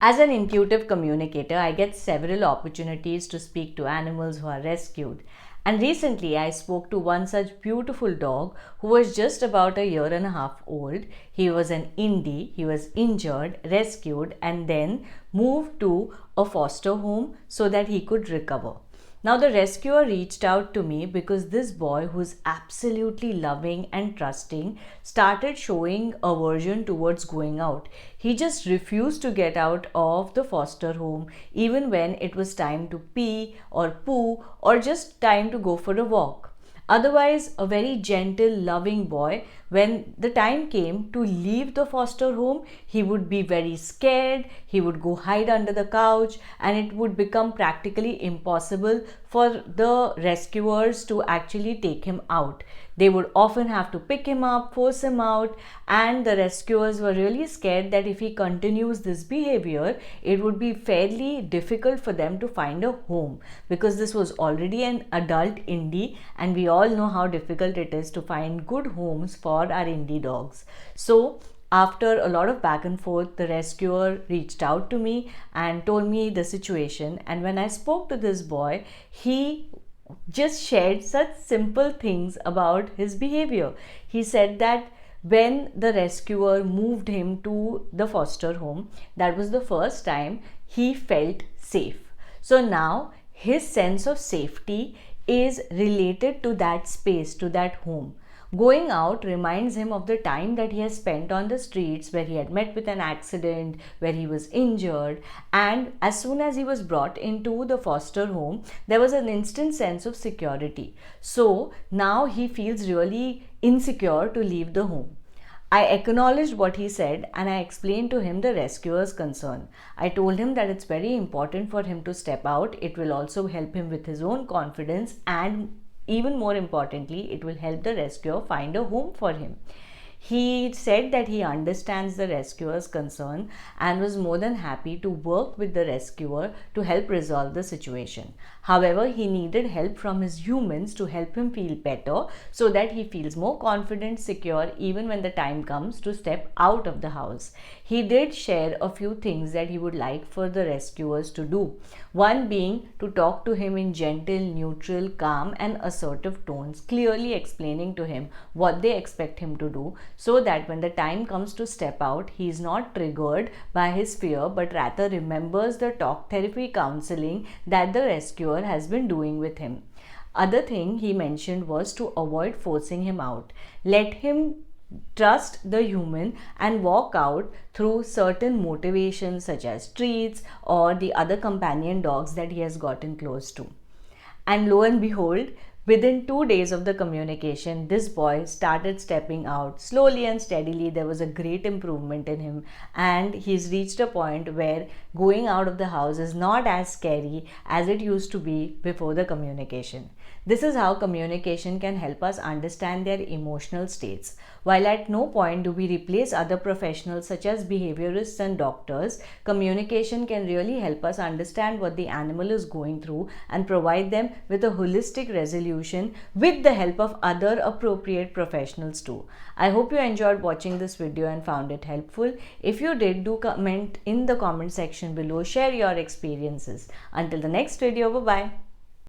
As an intuitive communicator, I get several opportunities to speak to animals who are rescued. And recently, I spoke to one such beautiful dog who was just about a year and a half old. He was an indie, he was injured, rescued, and then moved to a foster home so that he could recover. Now, the rescuer reached out to me because this boy, who's absolutely loving and trusting, started showing aversion towards going out. He just refused to get out of the foster home, even when it was time to pee or poo or just time to go for a walk. Otherwise, a very gentle, loving boy, when the time came to leave the foster home, he would be very scared, he would go hide under the couch, and it would become practically impossible for the rescuers to actually take him out. They would often have to pick him up, force him out, and the rescuers were really scared that if he continues this behavior, it would be fairly difficult for them to find a home, because this was already an adult indie, and we all know how difficult it is to find good homes for our indie dogs. So after a lot of back and forth, the rescuer reached out to me and told me the situation. And when I spoke to this boy, he just shared such simple things about his behavior. He said that when the rescuer moved him to the foster home, that was the first time he felt safe. So now his sense of safety is related to that space, to that home. Going out reminds him of the time that he has spent on the streets, where he had met with an accident, where he was injured, and as soon as he was brought into the foster home, there was an instant sense of security. So now he feels really insecure to leave the home. I acknowledged what he said and I explained to him the rescuer's concern. I told him that it's very important for him to step out. It will also help him with his own confidence, and even more importantly, it will help the rescuer find a home for him. He said that he understands the rescuer's concern and was more than happy to work with the rescuer to help resolve the situation. However, he needed help from his humans to help him feel better, so that he feels more confident, secure, even when the time comes to step out of the house. He did share a few things that he would like for the rescuers to do. One being to talk to him in gentle, neutral, calm, and assertive tones, clearly explaining to him what they expect him to do, so that when the time comes to step out, he is not triggered by his fear, but rather remembers the talk therapy counseling that the rescuer has been doing with him. Other thing he mentioned was to avoid forcing him out. Let him trust the human and walk out through certain motivations, such as treats or the other companion dogs that he has gotten close to. And lo and behold, within 2 days of the communication, this boy started stepping out slowly and steadily. There was a great improvement in him, and he's reached a point where going out of the house is not as scary as it used to be before the communication. This is how communication can help us understand their emotional states. While at no point do we replace other professionals such as behaviorists and doctors, communication can really help us understand what the animal is going through and provide them with a holistic resolution with the help of other appropriate professionals too. I hope you enjoyed watching this video and found it helpful. If you did, do comment in the comment section below, share your experiences. Until the next video, bye bye.